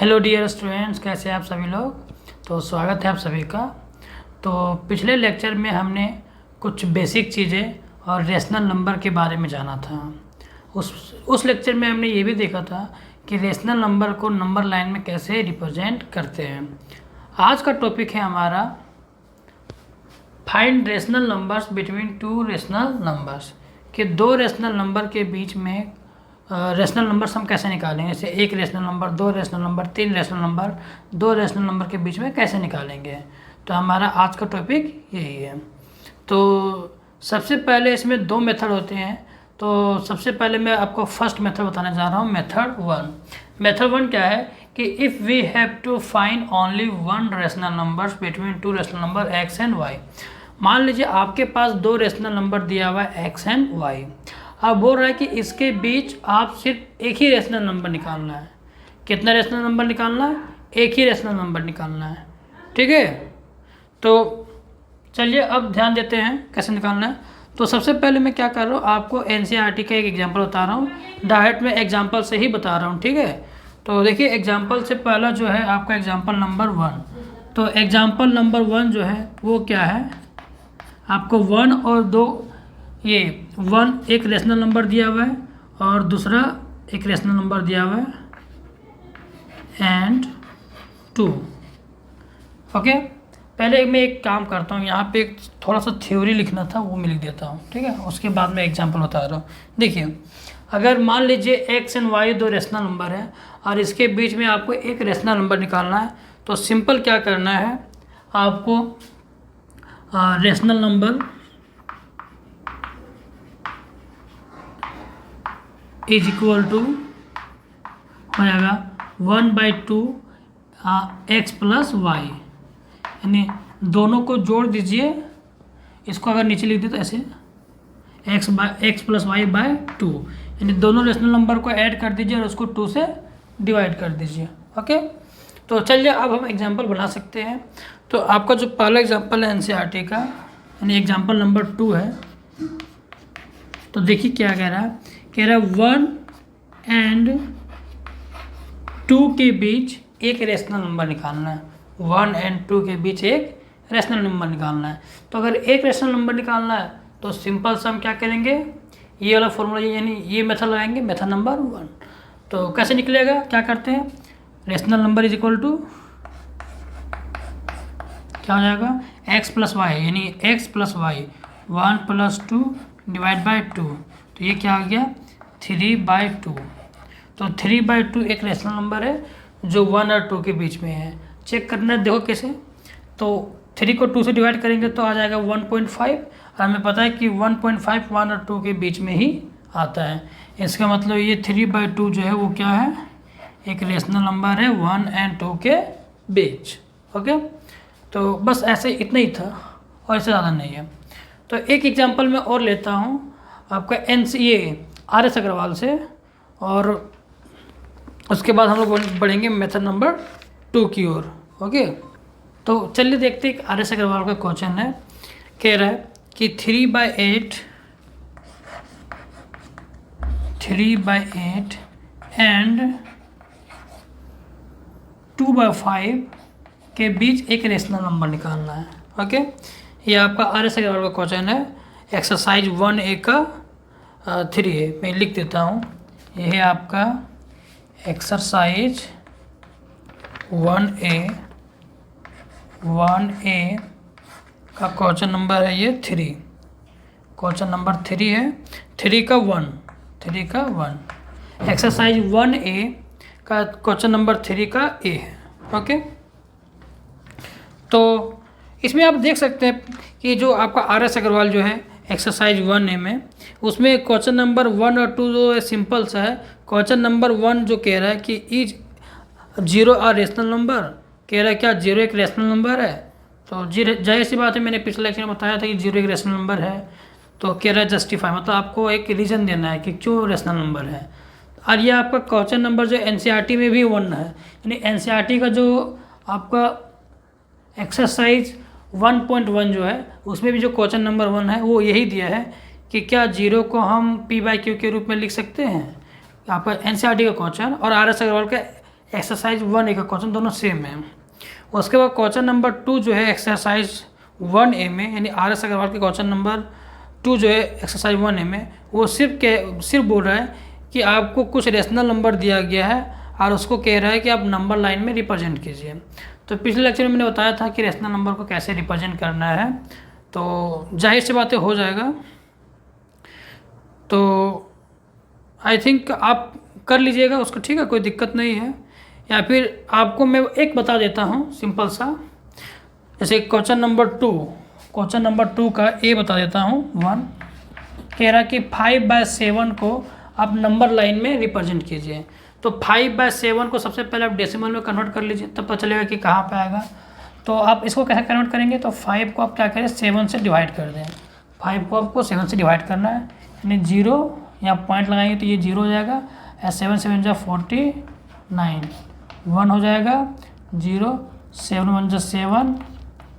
Hello dear students, कैसे हैं आप सभी लोग। तो स्वागत है आप सभी का। तो पिछले लेक्चर में हमने कुछ बेसिक चीज़ें और रेशनल नंबर के बारे में जाना था। उस लेक्चर में हमने ये भी देखा था कि रेशनल नंबर को नंबर लाइन में कैसे रिप्रेजेंट करते हैं। आज का टॉपिक है हमारा find rational numbers between two rational numbers, कि दो रेशनल नंबर के बीच में रेशनल नंबर्स हम कैसे निकालेंगे। जैसे एक रेशनल नंबर, दो रेशनल नंबर, तीन रेशनल नंबर, दो रेशनल नंबर के बीच में कैसे निकालेंगे। तो हमारा आज का टॉपिक यही है। तो सबसे पहले इसमें दो मेथड होते हैं। तो सबसे पहले मैं आपको फर्स्ट मेथड बताने जा रहा हूँ, मेथड वन। मेथड वन क्या है कि if we have to find only one rational numbers between two rational number x and y. मान लीजिए आपके पास दो रेशनल नंबर दिया हुआ है एक्स एंड वाई। अब बोल रहा है कि इसके बीच आप सिर्फ एक ही रेशनल नंबर निकालना है। कितना रेशनल नंबर निकालना है? एक ही रेशनल नंबर निकालना है। ठीक है, तो चलिए अब ध्यान देते हैं कैसे निकालना है। तो सबसे पहले मैं क्या कर रहा हूँ, आपको एनसीईआरटी का एक एग्जांपल बता रहा हूँ। डायरेक्ट में एग्जांपल से ही बता रहा हूँ। ठीक है, तो देखिए एग्जांपल से पहला जो है आपका एग्जांपल नंबर वन। तो एग्जांपल नंबर वन जो है वो क्या है, आपको वन और दो, ये वन एक रेशनल नंबर दिया हुआ है और दूसरा एक रेशनल नंबर दिया हुआ है एंड टू। ओके, पहले मैं एक काम करता हूँ, यहाँ पे एक थोड़ा सा थ्योरी लिखना था वो मैं लिख देता हूँ। ठीक है, उसके बाद मैं एग्जांपल बता रहा हूँ। देखिए अगर मान लीजिए एक्स एंड वाई दो रेशनल नंबर है और इसके बीच में आपको एक रेशनल नंबर निकालना है, तो सिंपल क्या करना है, आपको rational number is equal to हो जाएगा 1/2 एक्स प्लस वाई, यानी दोनों को जोड़ दीजिए। इसको अगर नीचे लिख दे तो ऐसे एक्स प्लस वाई बाय 2, यानी दोनों रेशनल नंबर को ऐड कर दीजिए और उसको 2 से डिवाइड कर दीजिए। ओके, तो चलिए अब हम एग्जांपल बना सकते हैं। तो आपका जो पहला एग्जांपल है एनसीईआरटी का, यानी एग्जांपल नंबर 2 है। तो देखिए क्या कह रहा है, 1 एंड 2 के बीच एक रेशनल नंबर निकालना है। 1 एंड 2 के बीच एक रेशनल नंबर निकालना है। तो अगर एक रेशनल नंबर निकालना है तो सिंपल से हम क्या करेंगे, ये वाला फॉर्मूला यानी ये मेथड लगाएंगे, मेथड नंबर 1। तो कैसे निकलेगा, क्या करते हैं, rational number is equal to क्या हो जाएगा, एक्स प्लस वाई, यानी x plus y 1 + 2 divide by 2। तो ये क्या आ गया 3/2। तो 3/2 एक रेशनल नंबर है जो 1 और 2 के बीच में है। चेक करना है, देखो कैसे। तो 3 को 2 से डिवाइड करेंगे तो आ जाएगा 1.5, और हमें पता है कि 1.5 1 और 2 के बीच में ही आता है। इसका मतलब ये 3/2 जो है वो क्या है, एक रेशनल नंबर है 1 एंड 2 के बीच। ओके, तो बस ऐसे इतना ही था और इससे ज़्यादा नहीं है। तो एक एग्जांपल मैं और लेता हूँ आपका RS अग्रवाल से, और उसके बाद हम लोग बढ़ेंगे मेथड नंबर 2 की ओर। ओके, तो चलिए देखते हैं। RS अग्रवाल का क्वेश्चन है, कह रहा है कि 3/8 एंड 2/5 के बीच एक रेशनल नंबर निकालना है। ओके, ये आपका RS अग्रवाल का क्वेश्चन है। एक्सरसाइज 1A का 3A मैं लिख देता हूँ। यह है आपका एक्सरसाइज 1A का क्वेश्चन नंबर है ये 3। क्वेश्चन नंबर 3 है, 3 का 1। एक्सरसाइज 1A का क्वेश्चन नंबर 3 का A है। ओके, तो इसमें आप देख सकते हैं कि जो आपका RS अग्रवाल जो है एक्सरसाइज 1A में, उसमें क्वेश्चन नंबर 1 और 2 जो है सिंपल सा है। क्वेश्चन नंबर 1 जो कह रहा है कि इज 0 आ रेशनल नंबर, कह रहा है क्या 0 एक रेशनल नंबर है। तो जाहिर सी बात है, मैंने पिछले लेक्चर में बताया था कि 0 एक रेशनल नंबर है। तो कह रहा है जस्टिफाई, मतलब आपको एक रीज़न देना है कि क्यों रेशनल नंबर है। और ये आपका क्वेश्चन नंबर जो एनसीईआरटी में भी 1 है, यानी एनसीईआरटी का जो आपका एक्सरसाइज 1.1 जो है उसमें भी जो क्वेश्चन नंबर 1 है वो यही दिया है कि क्या 0 को हम P/Q के रूप में लिख सकते हैं। आपका एनसीईआरटी का क्वेश्चन और RS अग्रवाल का एक्सरसाइज 1A का क्वेश्चन दोनों सेम है। उसके बाद क्वेश्चन नंबर 2 जो है एक्सरसाइज 1A में, यानी RS अग्रवाल के क्वेश्चन नंबर 2 जो है एक्सरसाइज 1A में, वो सिर्फ बोल रहा है कि आपको कुछ रेशनल नंबर दिया गया है और उसको कह रहा है कि आप नंबर लाइन में रिप्रेजेंट कीजिए। तो पिछले लेक्चर में मैंने बताया था कि रेशनल नंबर को कैसे रिप्रेजेंट करना है, तो जाहिर सी बातें हो जाएगा। तो आई थिंक आप कर लीजिएगा उसको, ठीक है, कोई दिक्कत नहीं है। या फिर आपको मैं एक बता देता हूँ सिंपल सा, जैसे क्वेश्चन नंबर 2 का ए बता देता हूँ 1, कह रहा कि 5/7 को आप नंबर लाइन में रिप्रेजेंट कीजिए। तो 5/7 को सबसे पहले आप डेसिमल में कन्वर्ट कर लीजिए, तब पता चलेगा कि कहाँ पे आएगा। तो आप इसको कैसे कन्वर्ट करेंगे, तो 5 को आप क्या करें 7 से डिवाइड कर दें। 5 को आपको 7 से डिवाइड करना है, यानी 0 यहाँ पॉइंट लगाएंगे तो ये 0 हो जाएगा, 7 7 जा 49, 1 हो जाएगा 0, 7 1 जा 7,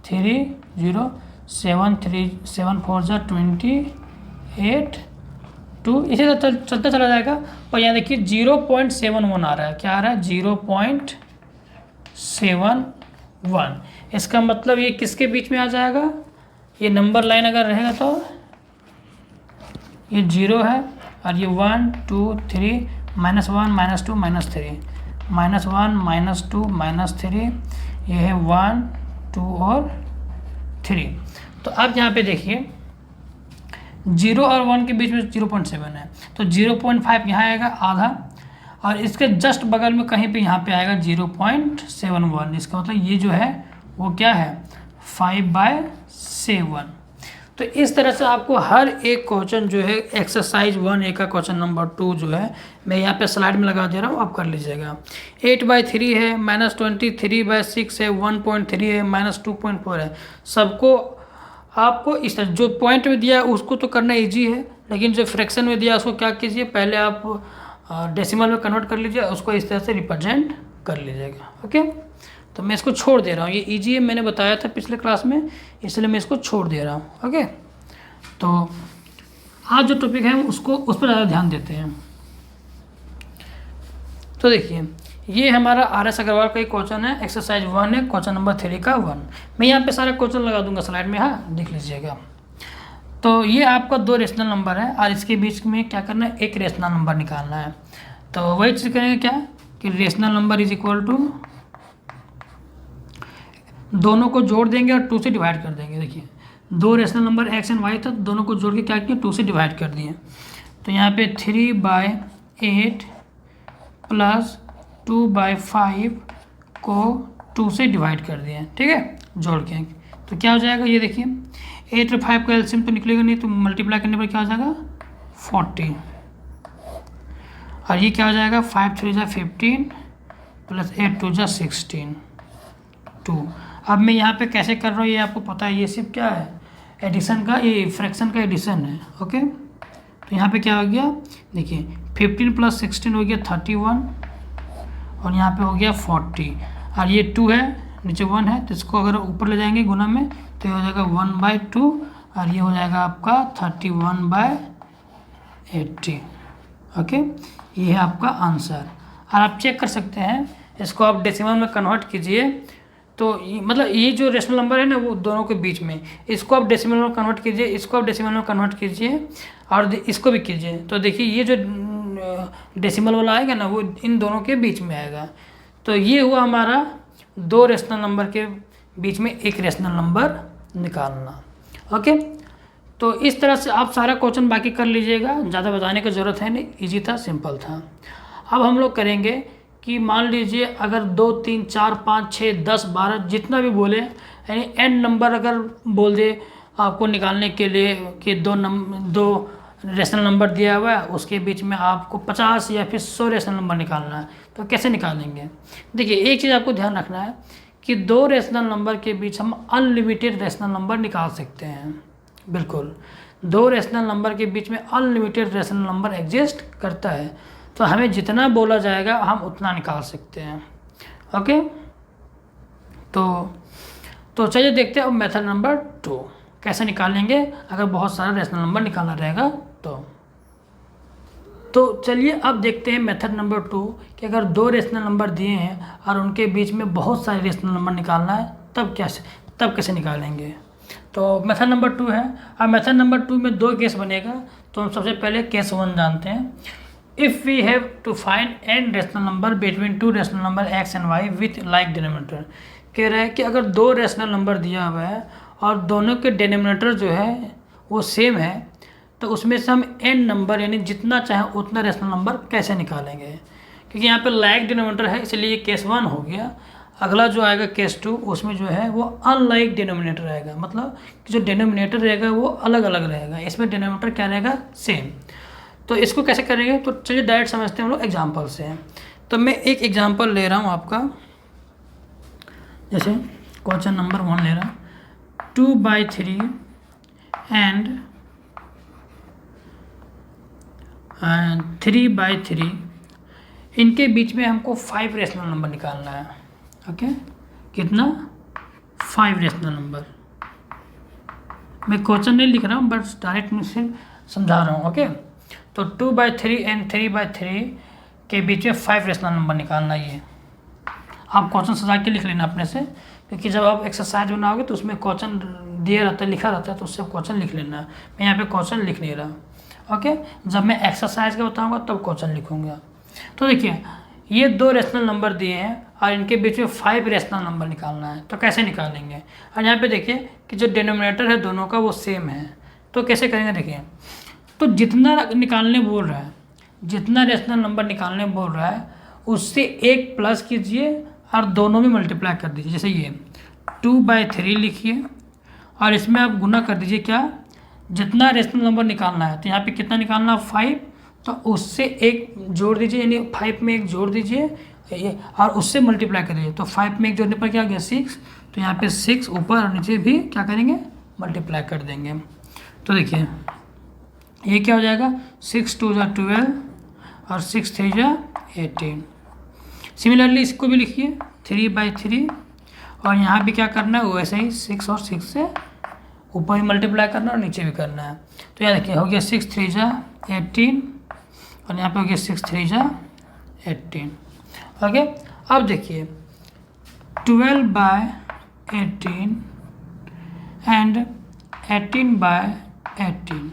3 0, 7 3 7 4 जा 28, 2, इसी तरह चलता चला जाएगा। और यहाँ देखिए 0.71 आ रहा है, क्या आ रहा है 0.71। इसका मतलब ये किसके बीच में आ जाएगा, ये नंबर लाइन अगर रहेगा तो ये 0 है और ये 1 2 3 -1 -2 -3 -1 -2 -3, ये है 1 2 और 3। तो अब यहाँ पे देखिए 0 और 1 के बीच में 0.7 है, तो 0.5 यहाँ आएगा आधा, और इसके जस्ट बगल में कहीं पे यहाँ पे आएगा 0.71। इसका मतलब ये जो है वो क्या है 5/7। तो इस तरह से आपको हर एक क्वेश्चन जो है एक्सरसाइज 1A का क्वेश्चन नंबर 2 जो है मैं यहाँ पे स्लाइड में लगा दे रहा हूँ, आप कर लीजिएगा। 8/3 है, -23/6 है, 1.3 है, -2.4 है। सबको आपको इस तरह जो पॉइंट में दिया है उसको तो करना इजी है, लेकिन जो फ्रैक्शन में दिया उसको क्या कीजिए, पहले आप डेसिमल में कन्वर्ट कर लीजिए, उसको इस तरह से रिप्रेजेंट कर लीजिएगा। ओके, तो मैं इसको छोड़ दे रहा हूँ, ये इजी है, मैंने बताया था पिछले क्लास में, इसलिए मैं इसको छोड़ दे रहा हूँ। ओके, तो आज जो टॉपिक है उस पर ज़्यादा ध्यान देते हैं। तो देखिए ये हमारा RS अग्रवाल का एक क्वेश्चन है, एक्सरसाइज 1 है, क्वेश्चन नंबर 3 का 1। मैं यहाँ पे सारा क्वेश्चन लगा दूंगा स्लाइड में, हाँ देख लीजिएगा। तो ये आपका 2 रेशनल नंबर है और इसके बीच में क्या करना है, एक रेशनल नंबर निकालना है। तो वही चीज़ करेंगे क्या कि rational number is equal to, दोनों को जोड़ देंगे और 2 से डिवाइड कर देंगे। देखिए 2 rational number x and y था, दोनों को जोड़ के क्या किया 2 से डिवाइड कर दिए। तो यहाँ पे 3/8 प्लस 2/5 को 2 से डिवाइड कर दिए, ठीक है, जोड़ के। तो क्या हो जाएगा, ये देखिए 8 और 5 का एलसीएम तो निकलेगा नहीं, तो मल्टीप्लाई करने पर क्या हो जाएगा 40, और ये क्या हो जाएगा 5 3 जा 15 प्लस 8 2 जा 16 2। अब मैं यहाँ पे कैसे कर रहा हूँ ये आपको पता है, ये सिर्फ क्या है एडिशन का, ये फ्रैक्शन का एडिशन है। ओके, तो यहाँ पे क्या हो गया, देखिए 15 प्लस 16 हो गया 31, और यहाँ पे हो गया 40, और ये 2 है नीचे 1 है, तो इसको अगर ऊपर ले जाएंगे गुना में तो ये हो जाएगा 1/2, और ये हो जाएगा आपका 31/80। ओके, ये है आपका आंसर। और आप चेक कर सकते हैं, इसको आप डेसिमल में कन्वर्ट कीजिए, तो मतलब ये जो रेशनल नंबर है ना वो दोनों के बीच में, इसको आप डेसिमल में कन्वर्ट कीजिए, इसको आप डेसिमल में कन्वर्ट कीजिए, और इसको भी कीजिए। तो देखिए ये जो डेसिमल वाला आएगा ना वो इन दोनों के बीच में आएगा। तो ये हुआ हमारा 2 रेशनल नंबर के बीच में एक रेशनल नंबर निकालना। ओके, तो इस तरह से आप सारा क्वेश्चन बाकी कर लीजिएगा, ज़्यादा बताने की ज़रूरत है नहीं, ईजी था, सिंपल था। अब हम लोग करेंगे कि मान लीजिए अगर 2 3 4 5 6 10 12 जितना भी बोले, यानी एन नंबर अगर बोल दे आपको निकालने के लिए कि 2 रेशनल नंबर दिया हुआ है, उसके बीच में आपको 50 या फिर 100 रेशनल नंबर निकालना है, तो कैसे निकालेंगे। देखिए एक चीज़ आपको ध्यान रखना है कि 2 रेशनल नंबर के बीच हम अनलिमिटेड रेशनल नंबर निकाल सकते हैं। बिल्कुल 2 रेशनल नंबर के बीच में अनलिमिटेड रेशनल नंबर एग्जिस्ट करता है, तो हमें जितना बोला जाएगा हम उतना निकाल सकते हैं। ओके, तो चलिए देखते हैं अब मेथड नंबर 2 कैसे निकालेंगे अगर बहुत सारा रेशनल नंबर निकालना रहेगा। तो तो चलिए अब देखते हैं मेथड नंबर 2 कि अगर दो रेशनल नंबर दिए हैं और उनके बीच में बहुत सारे रेशनल नंबर निकालना है तब कैसे निकालेंगे। तो मेथड नंबर 2 है। अब मेथड नंबर 2 में दो केस बनेगा। तो हम सबसे पहले केस 1 जानते हैं। If we have to find an rational number between two rational number x and y with like denominator. कह रहा है कि अगर दो रेशनल नंबर दिया हुआ है और दोनों के डिनोमिनेटर जो है वो सेम है तो उसमें से हम एन नंबर यानी जितना चाहे उतना रेशनल नंबर कैसे निकालेंगे। क्योंकि यहाँ पे लाइक डिनोमिनेटर है इसलिए ये केस 1 हो गया। अगला जो आएगा केस 2 उसमें जो है वो अनलाइक डिनोमिनेटर रहेगा, मतलब कि जो डिनोमिनेटर रहेगा वो अलग अलग रहेगा। इसमें डिनोमिनेटर क्या रहेगा, सेम। तो इसको कैसे करेंगे, तो चलिए डायरेक्ट समझते हैं हम लोग एग्जाम्पल से। तो मैं एक एग्जाम्पल ले रहा हूँ आपका, जैसे क्वेश्चन नंबर 1 ले रहा हूँ। 2/3 एंड 3/3 इनके बीच में हमको 5 रेशनल नंबर निकालना है। ओके, कितना, 5 रेशनल नंबर। मैं क्वेश्चन नहीं लिख रहा हूँ बट डायरेक्ट मैं सिर्फ समझा रहा हूँ। ओके, तो 2/3 एंड 3/3 के बीच में 5 रेशनल नंबर निकालना। ये आप क्वेश्चन सजा के लिख लेना अपने से, क्योंकि जब आप एक्सरसाइज बनाओगे तो उसमें क्वेश्चन दिया रहता है, लिखा रहता है, तो उससे क्वेश्चन लिख लेना। मैं यहाँ पे क्वेश्चन लिख नहीं रहा। ओके, जब मैं एक्सरसाइज का बताऊँगा तब क्वेश्चन लिखूँगा। तो देखिए ये दो रेशनल नंबर दिए हैं और इनके बीच में 5 रेशनल नंबर निकालना है। तो कैसे निकालेंगे, और यहाँ पे देखिए कि जो डिनोमिनेटर है दोनों का वो सेम है। तो कैसे करेंगे, देखिए तो जितना निकालने बोल रहा है, जितना रेशनल नंबर निकालने बोल रहा है उससे एक प्लस कीजिए और दोनों में मल्टीप्लाई कर दीजिए। जैसे ये 2/3 लिखिए और इसमें आप गुना कर दीजिए क्या, जितना रेशनल नंबर निकालना है। तो यहाँ पे कितना निकालना, 5, तो उससे एक जोड़ दीजिए, यानी 5 में एक जोड़ दीजिए ये और उससे मल्टीप्लाई कर दीजिए। तो 5 में एक जोड़ने पर क्या हो गया, 6। तो यहाँ पे 6 ऊपर और नीचे भी क्या करेंगे, मल्टीप्लाई कर देंगे। तो देखिए ये क्या हो जाएगा, 6 2 = 12 और 6 3 = 18। सिमिलरली इसको भी लिखिए 3/3 और यहाँ भी क्या करना है वैसे ही 6 और 6 से ऊपर ही मल्टीप्लाई करना और नीचे भी करना है। तो यहाँ देखिए हो गया 6 3 = 18 और यहाँ पे हो गया 6 3 = 18। ओके, अब देखिए 12/18 एंड 18/18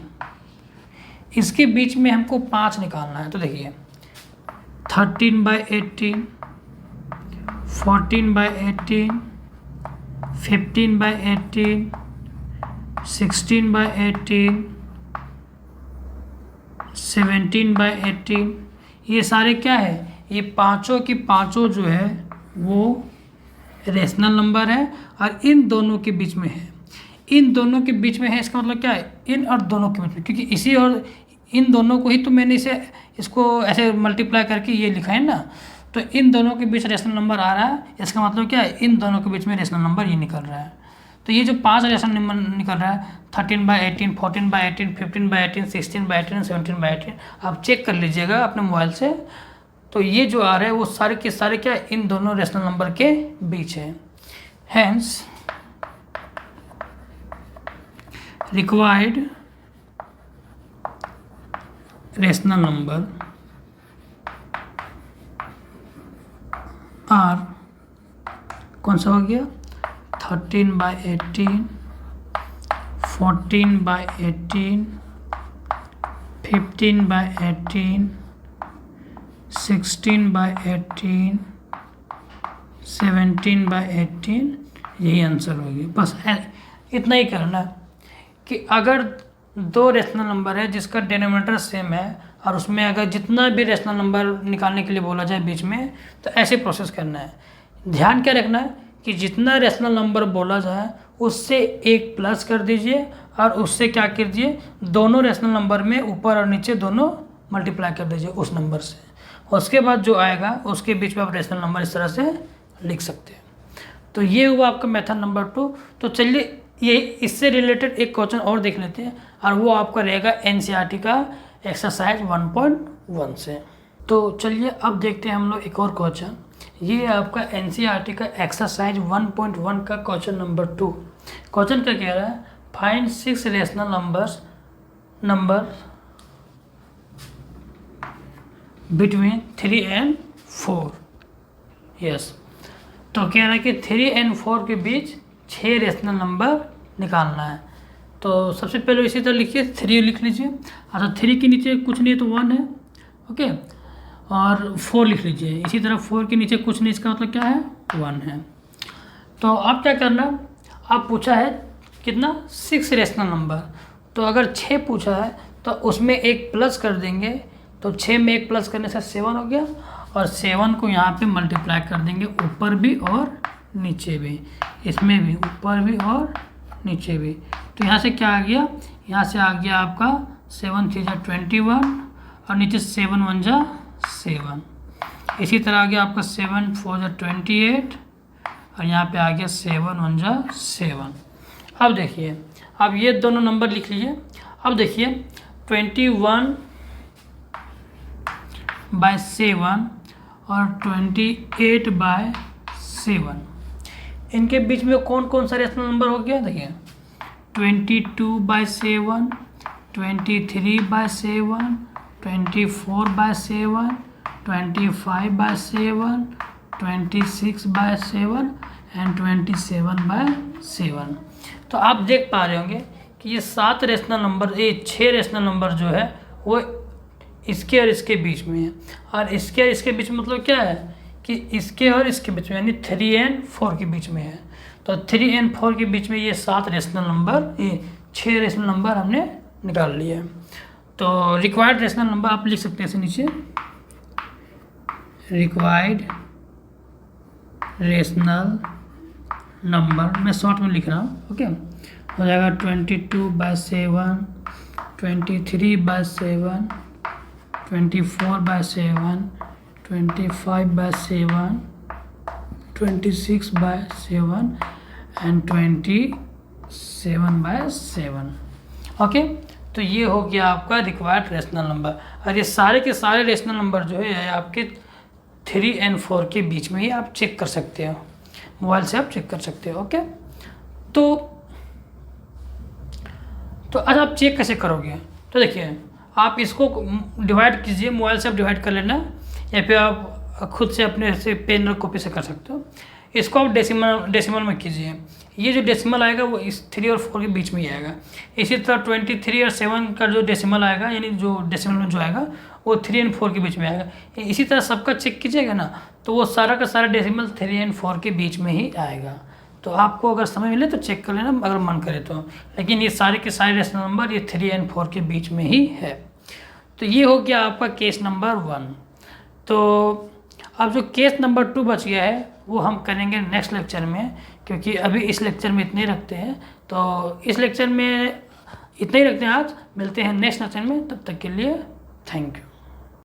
इसके बीच में हमको 5 निकालना है। तो देखिए 13/18, 14/18, 15/18, 16/18, 17/18 ये सारे क्या है, ये पांचों की पांचों जो है वो रेशनल नंबर है और इन दोनों के बीच में है। इन दोनों के बीच में है इसका मतलब क्या है, इन और दोनों के बीच में, क्योंकि इसी और इन दोनों को ही तो मैंने इसको ऐसे मल्टीप्लाई करके ये लिखा है ना। तो इन दोनों के बीच रेशनल नंबर आ रहा है, इसका मतलब क्या है, इन दोनों के बीच में रेशनल नंबर ये निकल रहा है। तो ये जो 5 रेशनल नंबर निकल रहा है 13/18, 14/18, 15/18, 16/18, 17/18 आप चेक कर लीजिएगा अपने मोबाइल से। तो ये जो आ रहा है वो सारे के सारे क्या इन दोनों रेशनल नंबर के बीच है। Hence required rational number are, कौन सा हो गया, 13/18, 14/18, 15/18, 16/18, 17/18 यही आंसर होगी। बस इतना ही करना है कि अगर दो रेशनल नंबर है जिसका डिनोमिनेटर सेम है और उसमें अगर जितना भी रेशनल नंबर निकालने के लिए बोला जाए बीच में, तो ऐसे प्रोसेस करना है। ध्यान क्या रखना है कि जितना रेशनल नंबर बोला जाए उससे एक प्लस कर दीजिए और उससे क्या कीजिए, दोनों रेशनल नंबर में ऊपर और नीचे दोनों मल्टीप्लाई कर दीजिए उस नंबर से। उसके बाद जो आएगा उसके बीच में आप रेशनल नंबर इस तरह से लिख सकते हैं। तो ये हुआ आपका मेथड नंबर 2। तो चलिए ये इससे रिलेटेड एक क्वेश्चन और देख लेते हैं और वो आपका रहेगा एनसीईआरटी का एक्सरसाइज 1.1 से। तो चलिए अब देखते हैं हम लोग एक और क्वेश्चन। ये आपका एनसीईआरटी का एक्सरसाइज 1.1 का क्वेश्चन नंबर 2। क्वेश्चन क्या कह रहा है, find 6 rational number between 3 and 4। Yes, तो कह रहा है कि 3 एंड 4 के बीच 6 रेशनल नंबर निकालना है। तो सबसे पहले इसी तरह लिखिए, 3 लिख लीजिए। अच्छा, 3 के नीचे कुछ नहीं तो 1 है, ओके, और 4 लिख लीजिए। इसी तरह 4 के नीचे कुछ नहीं, इसका मतलब क्या है, 1 है। तो अब क्या करना, आप पूछा है कितना, 6 रेशनल नंबर। तो अगर 6 पूछा है तो उसमें एक प्लस कर देंगे, तो 6 में एक प्लस करने से 7 हो गया, और 7 को यहाँ पे मल्टीप्लाई कर देंगे, ऊपर भी और नीचे भी, इसमें भी ऊपर भी और नीचे भी। तो यहाँ से क्या आ गया, यहाँ से आ गया आपका 7 3 जा 21, और नीचे 7 1 जा 7। इसी तरह आ गया आपका 7 4 जा 28, और यहाँ पे आ गया 7 1 जा 7। अब देखिए, अब ये दोनों नंबर लिख लीजिए। अब देखिए 21/7 और 28/7, इनके बीच में कौन कौन सा रेशनल नंबर हो गया, देखिए 22/7, 23/7, 24/7, 25/7, 26/7 एंड 27/7। तो आप देख पा रहे होंगे कि ये 7 रेशनल नंबर, ये 6 रेशनल नंबर जो है वो इसके और इसके बीच में है। और इसके और इसके बीच में मतलब क्या है कि इसके और इसके बीच में, यानी 3 एंड 4 के बीच में है। तो 3 एंड 4 के बीच में ये 7 रेशनल नंबर, ये 6 रेशनल नंबर हमने निकाल लिए हैं। तो रिक्वायर्ड रेशनल नंबर आप लिख सकते हैं ऐसे नीचे, रिक्वायर्ड रेशनल नंबर, मैं शॉर्ट में लिख रहा हूँ, ओके। हो जाएगा 22/7, 23/7, 24/7, 25/7, 26/7 एंड 27/7, ओके। तो ये हो गया आपका रिक्वायर्ड रेशनल नंबर। और ये सारे के सारे रेशनल नंबर जो है आपके 3 एंड 4 के बीच में ही आप चेक कर सकते हो, मोबाइल से आप चेक कर सकते हो, ओके। तो आज आप चेक कैसे करोगे, तो देखिए आप इसको डिवाइड कीजिए, मोबाइल से आप डिवाइड कर लेना, या फिर आप खुद से अपने से पेन और कॉपी से कर सकते हो। इसको आप डेसिमल में कीजिए, ये जो डेसिमल आएगा वो इस 3 और 4 के बीच में ही आएगा। इसी तरह 23 और 7 का जो डेसिमल आएगा, यानी जो डेसिमल में जो आएगा वो 3 एंड 4 के बीच में आएगा। इसी तरह सबका चेक कीजिएगा ना, तो वो सारा का सारा डेसिमल 3 एंड 4 के बीच में ही आएगा। तो आपको अगर समय मिले तो चेक कर लेना, अगर मन करे तो। लेकिन ये सारे के सारे रेशनल नंबर ये 3 एंड 4 के बीच में ही है। तो ये हो गया आपका केस नंबर 1। तो अब जो केस नंबर 2 बच गया है वो हम करेंगे नेक्स्ट लेक्चर में, क्योंकि अभी इस लेक्चर में इतने ही रखते हैं। तो इस लेक्चर में इतना ही रखते हैं आज, मिलते हैं नेक्स्ट लेक्चर में, तब तक के लिए थैंक यू।